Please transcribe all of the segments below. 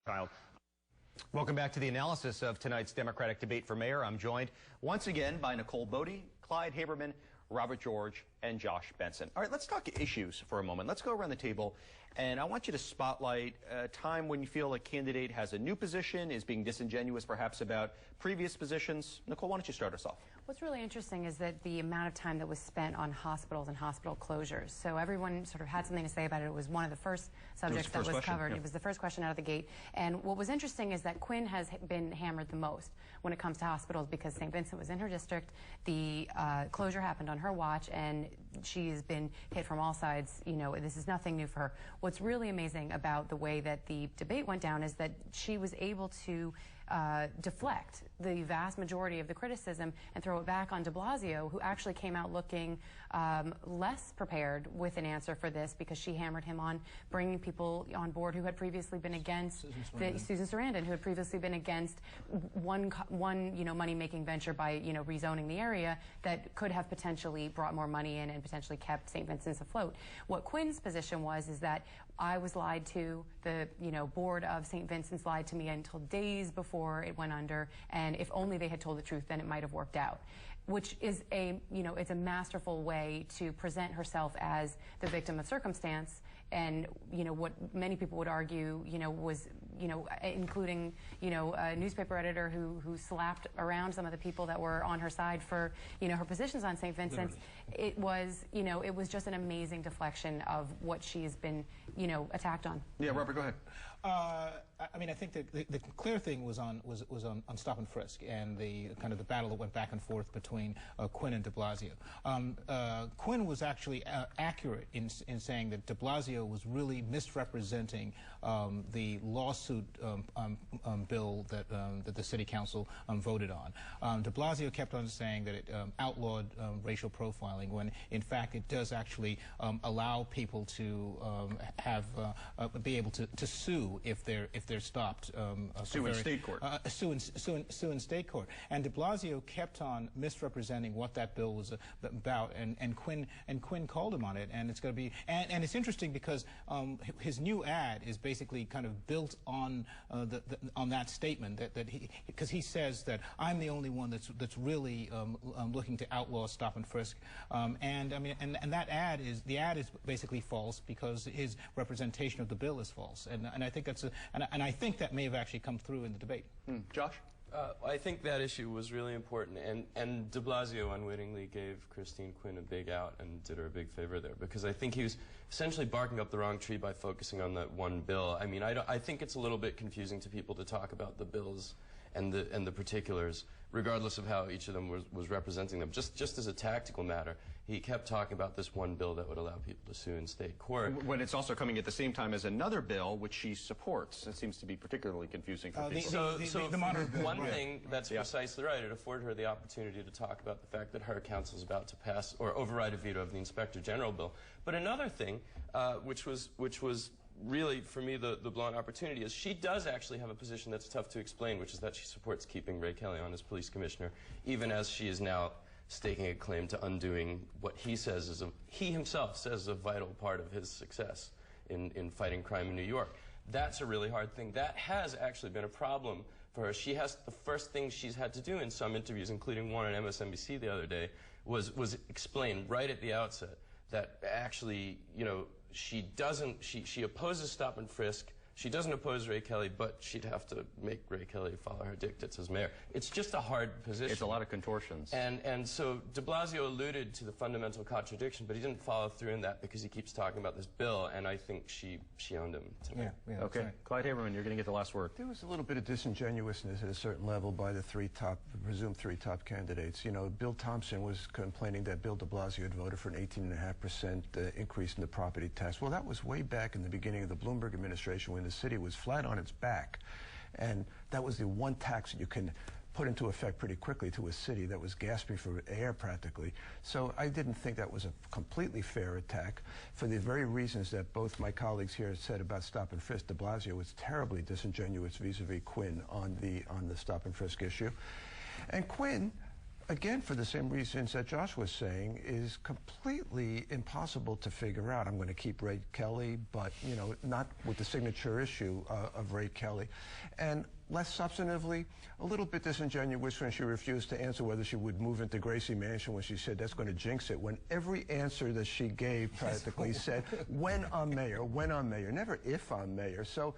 Child. Welcome back to the analysis of tonight's Democratic debate for mayor. I'm joined once again by Nicole Bode, Clyde Haberman, Robert George, and Josh Benson. All right, let's talk issues for a moment. Let's go around the table, and I want you to spotlight a time when you feel a candidate has a new position, is being disingenuous perhaps about previous positions. Nicole, why don't you start us off? What's really interesting is that the amount of time that was spent on hospitals and hospital closures. So everyone sort of had something to say about it. It was one of the first subjects that was covered. It was the first question out of the gate. And what was interesting is that Quinn has been hammered the most when it comes to hospitals because St. Vincent was in her district. The closure happened on her watch, and she has been hit from all sides. You know, this is nothing new for her. What's really amazing about the way that the debate went down is that she was able to deflect the vast majority of the criticism and throw it back on de Blasio, who actually came out looking less prepared with an answer for this because she hammered him on bringing people on board who had previously been against Susan Sarandon, who had previously been against one money-making venture by rezoning the area that could have potentially brought more money in and potentially kept St. Vincent's afloat. What Quinn's position was is that I was lied to, the board of St. Vincent's lied to me until days before it went under, and if only they had told the truth, then it might have worked out. Which is it's a masterful way to present herself as the victim of circumstance, and what many people would argue, was, including, a newspaper editor who slapped around some of the people that were on her side for, her positions on St. Vincent's. It was, it was just an amazing deflection of what she's been, attacked on. Yeah, Robert, go ahead. I mean, I think that the clear thing was on stop and frisk and the kind of the battle that went back and forth between Quinn and de Blasio. Quinn was actually accurate in saying that de Blasio was really misrepresenting the lawsuit bill that the city council voted on. De Blasio kept on saying that it outlawed racial profiling when in fact it does actually allow people to be able to sue if they're stopped. Sue in state court. Sue in state court. And de Blasio kept on misrepresenting what that bill was about, and Quinn called him on it. And it's going to be and it's interesting because his new ad is basically kind of built on that statement because he says that I'm the only one that's really looking to outlaw stop and frisk. And I mean, and that ad is basically false because his representation of the bill is false. And I think that's and I think that may have actually come through in the debate. Josh? I think that issue was really important, and de Blasio unwittingly gave Christine Quinn a big out and did her a big favor there, because I think he was essentially barking up the wrong tree by focusing on that one bill. I mean, I think it's a little bit confusing to people to talk about the bills and the particulars, regardless of how each of them was representing them. Just as a tactical matter, he kept talking about this one bill that would allow people to sue in state court. When it's also coming at the same time as another bill which she supports. It seems to be particularly confusing for people. So one thing that's precisely right, it afforded her the opportunity to talk about the fact that her council is about to pass or override a veto of the Inspector General bill. But another thing, which was really, for me, the blown opportunity is she does actually have a position that's tough to explain, which is that she supports keeping Ray Kelly on as police commissioner, even as she is now staking a claim to undoing what he says he himself says is a vital part of his success in fighting crime in New York. That's a really hard thing. That has actually been a problem for her. The first thing she's had to do in some interviews, including one on MSNBC the other day, was explain right at the outset that actually, she opposes stop and frisk. She doesn't oppose Ray Kelly, but she'd have to make Ray Kelly follow her dictates as mayor. It's just a hard position. It's a lot of contortions. And so de Blasio alluded to the fundamental contradiction, but he didn't follow through in that because he keeps talking about this bill, and I think she owned him tonight. Yeah, okay. Right. Clyde Haberman, you're going to get the last word. There was a little bit of disingenuousness at a certain level by the presumed three top candidates. Bill Thompson was complaining that Bill de Blasio had voted for an 18.5% increase in the property tax. Well, that was way back in the beginning of the Bloomberg administration when the city was flat on its back, and that was the one tax that you can put into effect pretty quickly to a city that was gasping for air practically. So I didn't think that was a completely fair attack for the very reasons that both my colleagues here said about stop and frisk. De Blasio was terribly disingenuous vis-a-vis Quinn on the stop and frisk issue, and Quinn again, for the same reasons that Josh was saying, is completely impossible to figure out. I'm going to keep Ray Kelly, but, you know, not with the signature issue of Ray Kelly. And less substantively, a little bit disingenuous when she refused to answer whether she would move into Gracie Mansion when she said that's going to jinx it, when every answer that she gave practically said, when I'm mayor, never if I'm mayor. So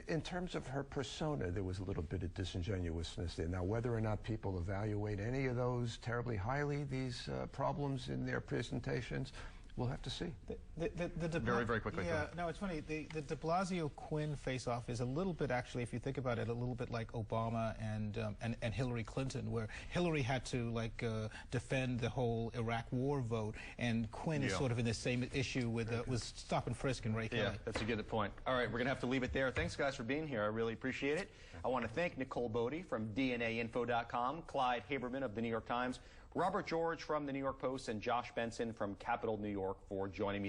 in terms of her persona, there was a little bit of disingenuousness there. Now, whether or not people evaluate any of those terribly highly, these problems in their presentations, we'll have to see. Very quickly. Yeah, no, it's funny. The de Blasio-Quinn face-off is a little bit, actually, if you think about it, a little bit like Obama and Hillary Clinton, where Hillary had to defend the whole Iraq War vote, and Quinn is sort of in the same issue with stop and frisk and Ray Kelly. Yeah, that's a good point. All right, we're going to have to leave it there. Thanks, guys, for being here. I really appreciate it. I want to thank Nicole Bode from DNAinfo.com, Clyde Haberman of the New York Times, Robert George from the New York Post, and Josh Benson from Capital New York for joining me.